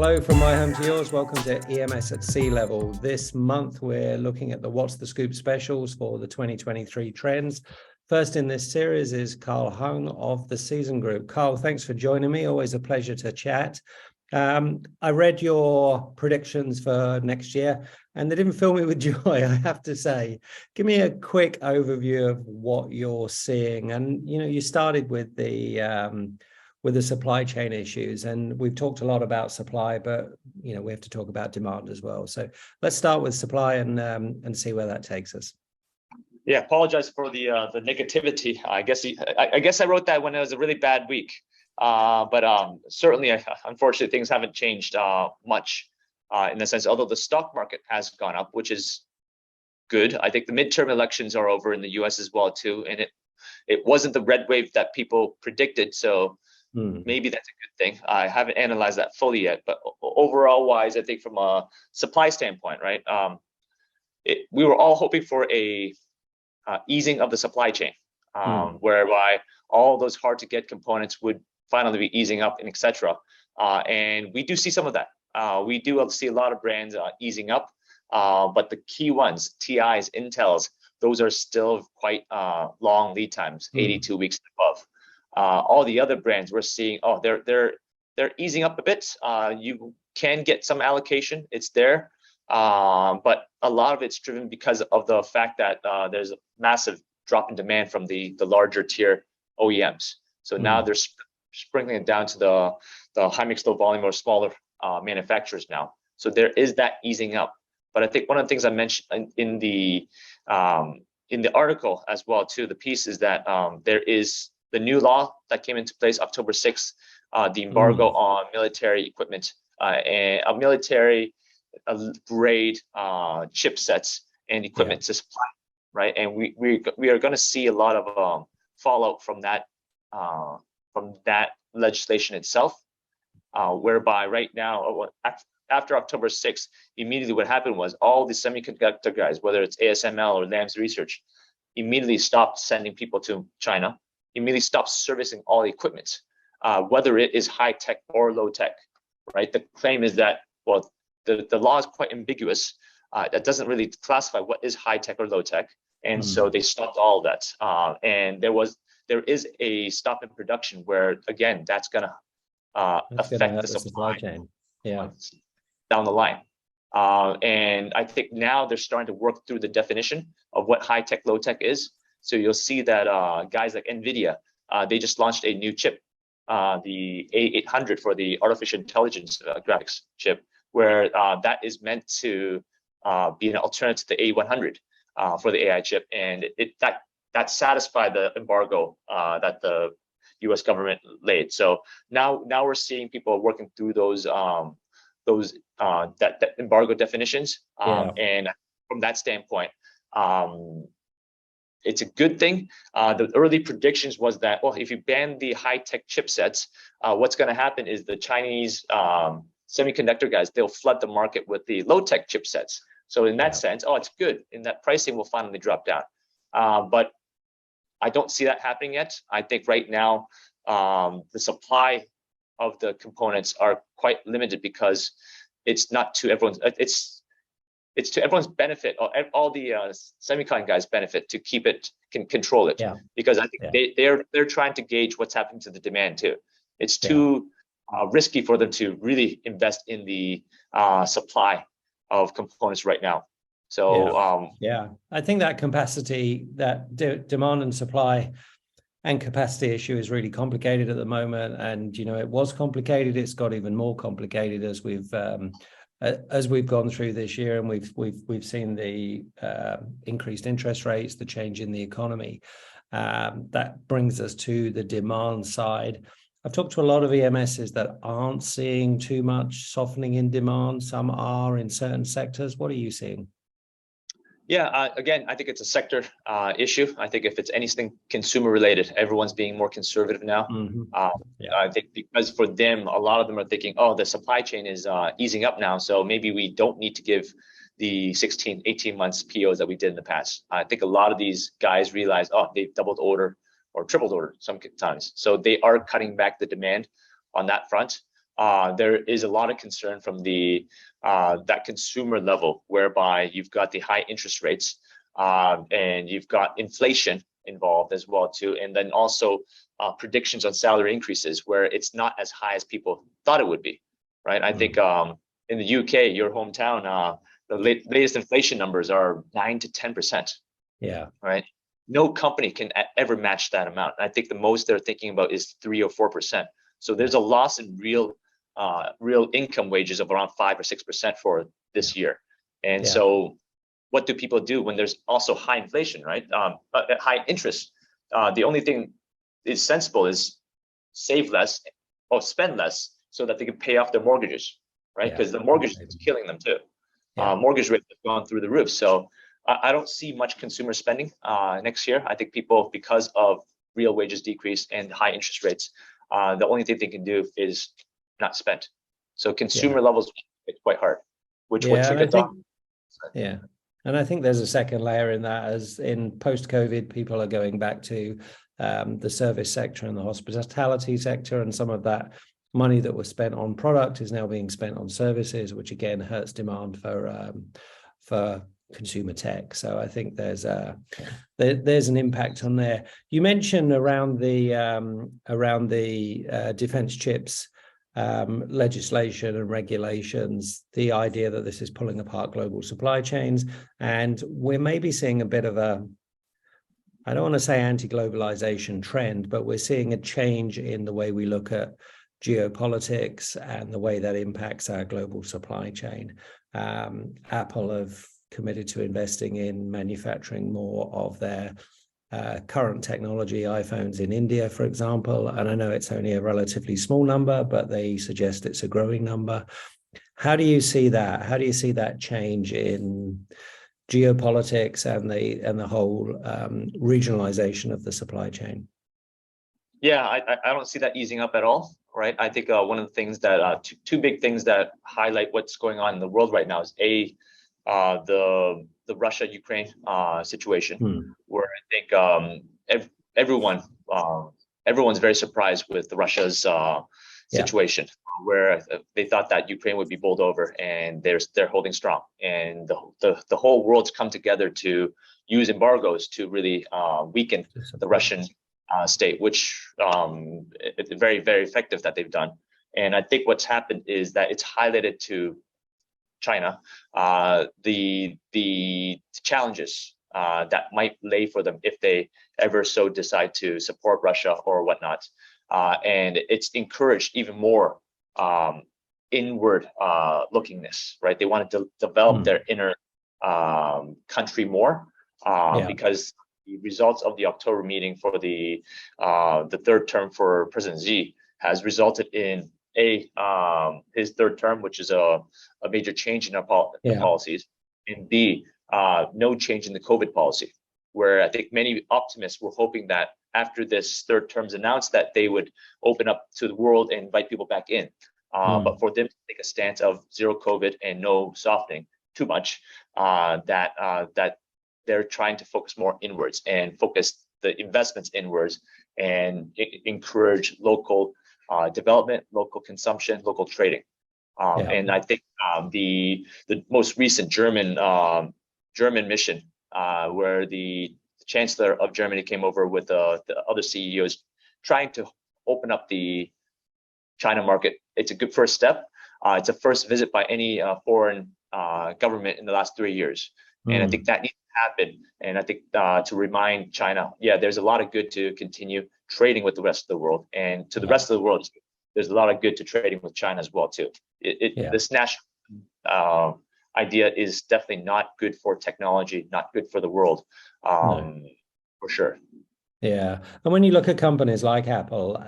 Hello from my home to yours. Welcome to EMS at C-Level. This month, we're looking at the What's the Scoop specials for the 2023 trends. First in this series is Carl Hung of the Season Group. Carl, thanks for joining me. Always a pleasure to chat. I read your predictions for next year and they didn't fill me with joy, I have to say. Give me a quick overview of what you're seeing. And, you know, you started with the supply chain issues, and we've talked a lot about supply, but you know we have to talk about demand as well. So let's start with supply and see where that takes us. Yeah, apologize for the negativity. I guess I wrote that when it was a really bad week, but certainly, unfortunately, things haven't changed much in the sense. Although the stock market has gone up, which is good. I think the midterm elections are over in the U.S. as well too, and it wasn't the red wave that people predicted. So. Maybe that's a good thing. I haven't analyzed that fully yet, but overall wise, I think from a supply standpoint, right? We were all hoping for a easing of the supply chain, whereby all those hard to get components would finally be easing up and etc. And we do see some of that. We do see a lot of brands easing up, but the key ones, TIs, Intels, those are still quite long lead times, 82 weeks and above. All the other brands we're seeing, they're easing up a bit. You can get some allocation, it's there, but a lot of it's driven because of the fact that there's a massive drop in demand from the larger tier OEMs. So now they're sprinkling it down to the high mix, low volume or smaller manufacturers now. So there is that easing up. But I think one of the things I mentioned in the article as well too, the piece is that there is the new law that came into place October 6th, the embargo on military equipment and military grade chipsets and equipment to supply, right? And we are going to see a lot of fallout from that legislation itself, whereby right now, after October 6th, immediately what happened was all the semiconductor guys, whether it's ASML or Lam's Research, immediately stopped sending people to China. Immediately stops servicing all the equipment, whether it is high tech or low tech, right? The claim is that, well, the law is quite ambiguous. That doesn't really classify what is high tech or low tech, and so they stopped all of that. And there is a stop in production where again that's gonna affect the supply chain, down the line. And I think now they're starting to work through the definition of what high tech, low tech is. So you'll see that guys like NVIDIA, they just launched a new chip, the A800 for the artificial intelligence graphics chip, where that is meant to be an alternative to the A100 for the AI chip, and that satisfied the embargo that the U.S. government laid. So now we're seeing people working through those that embargo definitions, and from that standpoint. It's a good thing. The early predictions was that, well, if you ban the high-tech chipsets, what's going to happen is the Chinese semiconductor guys, they'll flood the market with the low-tech chipsets. So in that sense, it's good. And that pricing will finally drop down. But I don't see that happening yet. I think right now, the supply of the components are quite limited because it's not to everyone's, it's to everyone's benefit, or all the semicon guys benefit to keep it, can control it, because I think they're trying to gauge what's happening to the demand too. It's too risky for them to really invest in the supply of components right now. So I think that capacity, that demand and supply and capacity issue is really complicated at the moment. And you know, it was complicated. It's got even more complicated as we've gone through this year, and we've seen the increased interest rates, the change in the economy. That brings us to the demand side. I've talked to a lot of EMSs that aren't seeing too much softening in demand. Some are in certain sectors. What are you seeing? Yeah, again, I think it's a sector issue. I think if it's anything consumer related, everyone's being more conservative now. I think because for them, a lot of them are thinking, the supply chain is easing up now, so maybe we don't need to give the 16, 18 months POs that we did in the past. I think a lot of these guys realize, they've doubled order or tripled order sometimes. So they are cutting back the demand on that front. there is a lot of concern from the that consumer level, whereby you've got the high interest rates and you've got inflation involved as well too, and then also predictions on salary increases where it's not as high as people thought it would be, right? I think in the UK, your hometown, the latest inflation numbers are 9 to 10%. Yeah. Right. No company can ever match that amount. I think the most they're thinking about is 3 or 4%. So there's a loss in real income wages of around 5 or 6% for this year. And so what do people do when there's also high inflation, right? High interest. The only thing is sensible is save less or spend less so that they can pay off their mortgages, right? Because the mortgage is killing them too. Mortgage rates have gone through the roof. So I don't see much consumer spending next year. I think people, because of real wages decrease and high interest rates, the only thing they can do is not spend. So consumer levels, it's quite hard, which will trigger down. Yeah. And I think there's a second layer in that, as in post-COVID, people are going back to the service sector and the hospitality sector, and some of that money that was spent on product is now being spent on services, which again hurts demand for consumer tech. So I think there's an impact on there. You mentioned around the defense chips legislation and regulations, the idea that this is pulling apart global supply chains, and we're maybe seeing a bit of a, I don't want to say anti-globalization trend, but we're seeing a change in the way we look at geopolitics and the way that impacts our global supply chain. Apple have committed to investing in manufacturing more of their current technology iPhones in India, for example. And I know it's only a relatively small number, but they suggest it's a growing number. How do you see that? How do you see that change in geopolitics and the whole regionalization of the supply chain? Yeah, I don't see that easing up at all, right? I think one of the things that two big things that highlight what's going on in the world right now is the Russia-Ukraine situation, where I think everyone's very surprised with Russia's situation, where they thought that Ukraine would be bowled over, and they're holding strong, and the whole world's come together to use embargoes to really weaken the Russian state, which it's very, very effective that they've done. And I think what's happened is that it's highlighted to China the challenges that might lay for them if they ever so decide to support Russia or whatnot. And it's encouraged even more inward lookingness, right? They want to develop their inner country more because the results of the October meeting for the third term for President Xi has resulted in his third term, which is a major change in our policies, and B, no change in the COVID policy, where I think many optimists were hoping that after this third term's announced that they would open up to the world and invite people back in. But for them to take a stance of zero COVID and no softening too much, that they're trying to focus more inwards and focus the investments inwards and encourage local development, local consumption, local trading. And I think the most recent German mission, where the Chancellor of Germany came over with the other CEOs, trying to open up the China market. It's a good first step. It's a first visit by any foreign government in the last 3 years. And I think that needs to happen. And I think to remind China, there's a lot of good to continue trading with the rest of the world. And to the rest of the world, there's a lot of good to trading with China as well, too. This national idea is definitely not good for technology, not good for the world, for sure. Yeah. And when you look at companies like Apple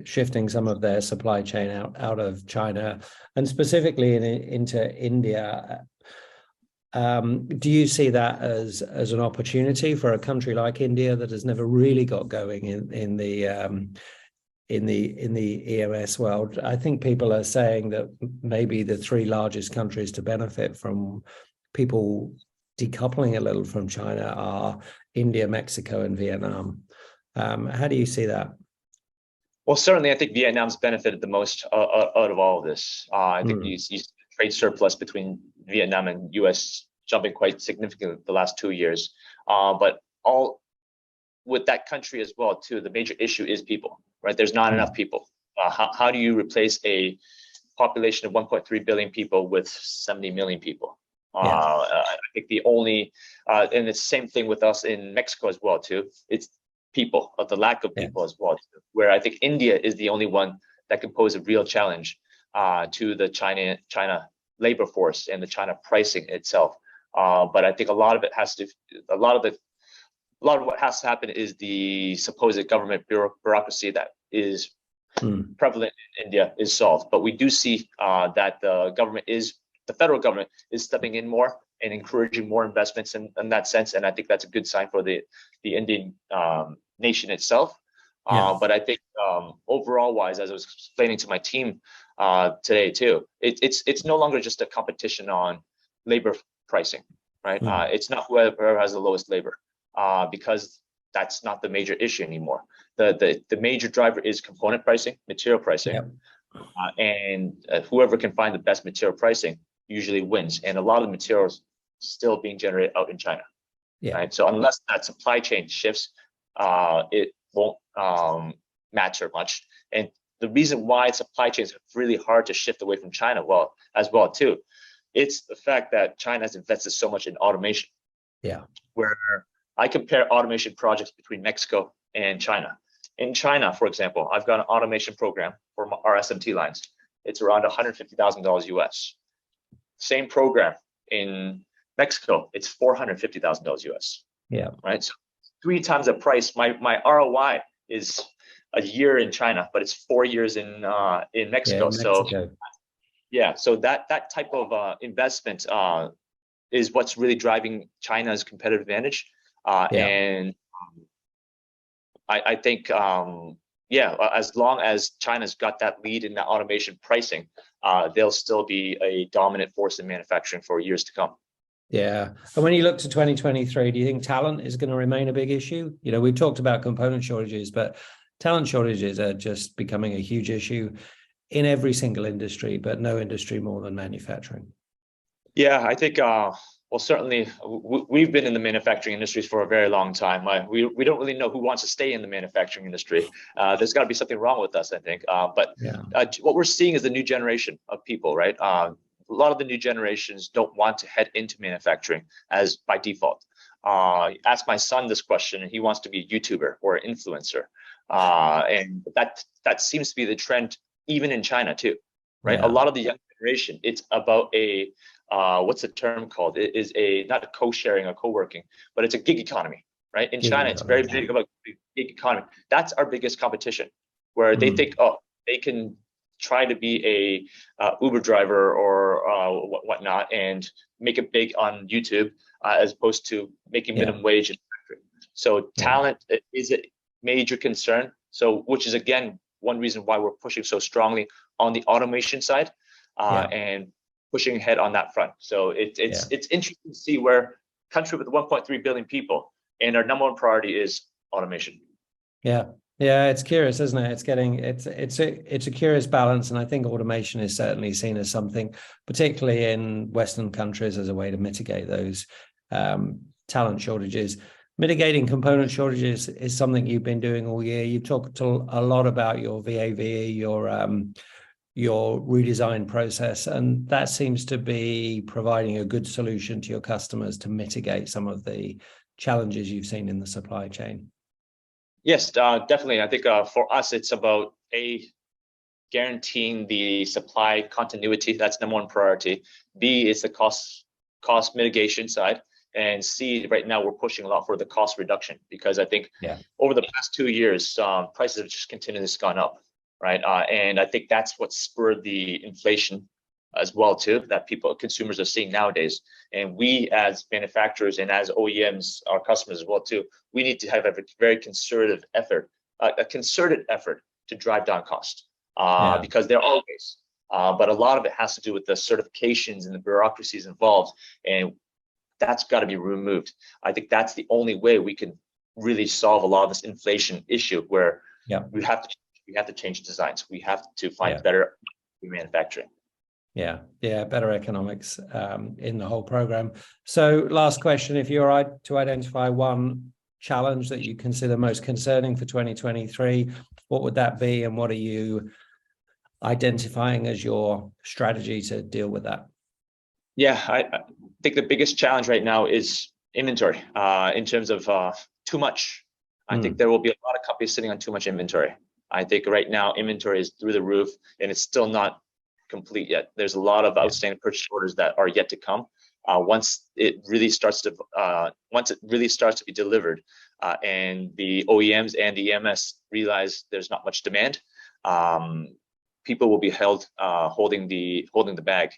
shifting some of their supply chain out of China and specifically into India, do you see that as an opportunity for a country like India that has never really got going in the EMS world? I think people are saying that maybe the three largest countries to benefit from people decoupling a little from China are India, Mexico, and Vietnam. How do you see that? Well, certainly, I think Vietnam's benefited the most out of all of this. I think you trade surplus between Vietnam and U.S. jumping quite significantly the last 2 years. But all with that country as well, too, the major issue is people, right? There's not enough people. How do you replace a population of 1.3 billion people with 70 million people? I think the only, and it's the same thing with us in Mexico as well, too. It's people, of the lack of people as well, too, where I think India is the only one that can pose a real challenge to the China labor force and the China pricing itself. But I think a lot of what has to happen is the supposed government bureaucracy that is prevalent in India is solved. But we do see that the federal government is stepping in more and encouraging more investments in that sense. And I think that's a good sign for the Indian nation itself. But I think overall wise, as I was explaining to my team today too, it's no longer just a competition on labor pricing, right? It's not whoever has the lowest labor, because that's not the major issue anymore. The major driver is component pricing, material pricing, and whoever can find the best material pricing usually wins. And a lot of the materials still being generated out in China. Right? So unless that supply chain shifts, it won't matter much. And the reason why supply chains are really hard to shift away from China, as well too, it's the fact that China has invested so much in automation. Where I compare automation projects between Mexico and China. In China, for example, I've got an automation program for our SMT lines. It's around $150,000 US. Same program in Mexico, it's $450,000 US. Right. So 3 times the price. My ROI is a year in China, but it's 4 years in Mexico. So so that type of investment is what's really driving China's competitive advantage. And I think as long as China's got that lead in that automation pricing, they'll still be a dominant force in manufacturing for years to come. And when you look to 2023, do you think talent is going to remain a big issue? You know, we've talked about component shortages, but talent shortages are just becoming a huge issue in every single industry, but no industry more than manufacturing. I think, well, certainly we've been in the manufacturing industries for a very long time. We don't really know who wants to stay in the manufacturing industry. There's got to be something wrong with us, I think. But what we're seeing is the new generation of people, right? A lot of the new generations don't want to head into manufacturing as by default. Ask my son this question, and he wants to be a YouTuber or an influencer. And that seems to be the trend even in China too, right? A lot of the young generation, it's about a what's the term called? It is not a co-sharing or co-working, but it's a gig economy, right? In China, it's very big about gig economy. That's our biggest competition, where they think, they can try to be a Uber driver or whatnot and make it big on YouTube, as opposed to making minimum wage in the factory. So talent is a major concern. So, which is again one reason why we're pushing so strongly on the automation side, and pushing ahead on that front. So it's interesting to see where a country with 1.3 billion people and our number one priority is automation. It's curious, isn't it? It's a curious balance, and I think automation is certainly seen as something, particularly in Western countries, as a way to mitigate those talent shortages. Mitigating component shortages is something you've been doing all year. You've talked a lot about your VAVE, your redesign process, and that seems to be providing a good solution to your customers to mitigate some of the challenges you've seen in the supply chain. Yes, definitely. I think for us, it's about guaranteeing the supply continuity. That's number one priority. B is the cost mitigation side. And C, right now we're pushing a lot for the cost reduction, because I think over the past 2 years, prices have just continuously gone up, right? And I think that's what spurred the inflation as well too, that consumers are seeing nowadays. And we as manufacturers and as OEMs, our customers as well too, we need to have a very concerted effort to drive down cost, because they're always. But a lot of it has to do with the certifications and the bureaucracies involved, and that's got to be removed. I think that's the only way we can really solve a lot of this inflation issue, where we have to We have to change designs. We have to find Yeah. better manufacturing. Yeah, better economics in the whole program. So last question, if you're right to identify one challenge that you consider most concerning for 2023, what would that be, and what are you identifying as your strategy to deal with that? Yeah, I think the biggest challenge right now is inventory in terms of too much. I think there will be a lot of companies sitting on too much inventory. I think right now inventory is through the roof and it's still not complete yet. There's a lot of outstanding purchase orders that are yet to come. Once it really starts to be delivered, and the OEMs and the EMS realize there's not much demand, people will be held holding the bag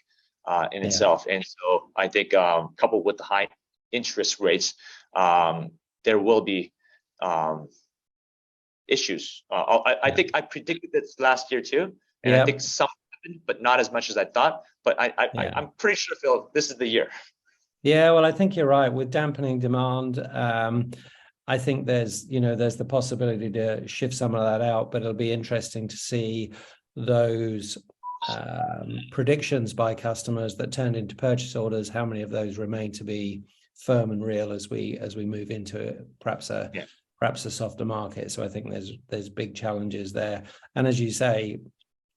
in itself. And so I think coupled with the high interest rates, there will be issues. I think I predicted this last year too, and I think some happened, but not as much as I thought. But I'm pretty sure, Phil, this is the year. Yeah, well, I think you're right. With dampening demand, I think there's the possibility to shift some of that out, but it'll be interesting to see those predictions by customers that turned into purchase orders, how many of those remain to be firm and real as we move into perhaps a softer market. So I think there's big challenges there. And as you say,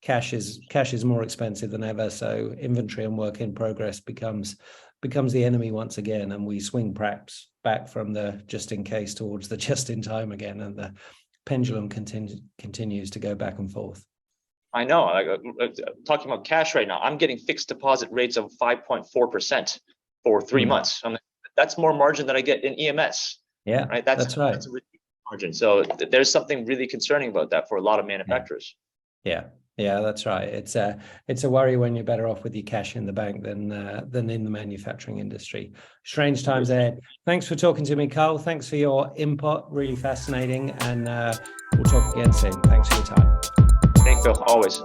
cash is more expensive than ever. So inventory and work in progress becomes the enemy once again, and we swing perhaps back from the just in case towards the just in time again, and the pendulum continues to go back and forth. I know. Talking about cash right now, I'm getting fixed deposit rates of 5.4% for 3 months. That's more margin than I get in EMS. Yeah, right. That's right. That's a really margin. So there's something really concerning about that for a lot of manufacturers. Yeah, that's right. It's a worry when you're better off with your cash in the bank than in the manufacturing industry. Strange times ahead. Thanks for talking to me, Carl. Thanks for your input. Really fascinating. And we'll talk again soon. Thanks for your time. Thanks, Phil. Always.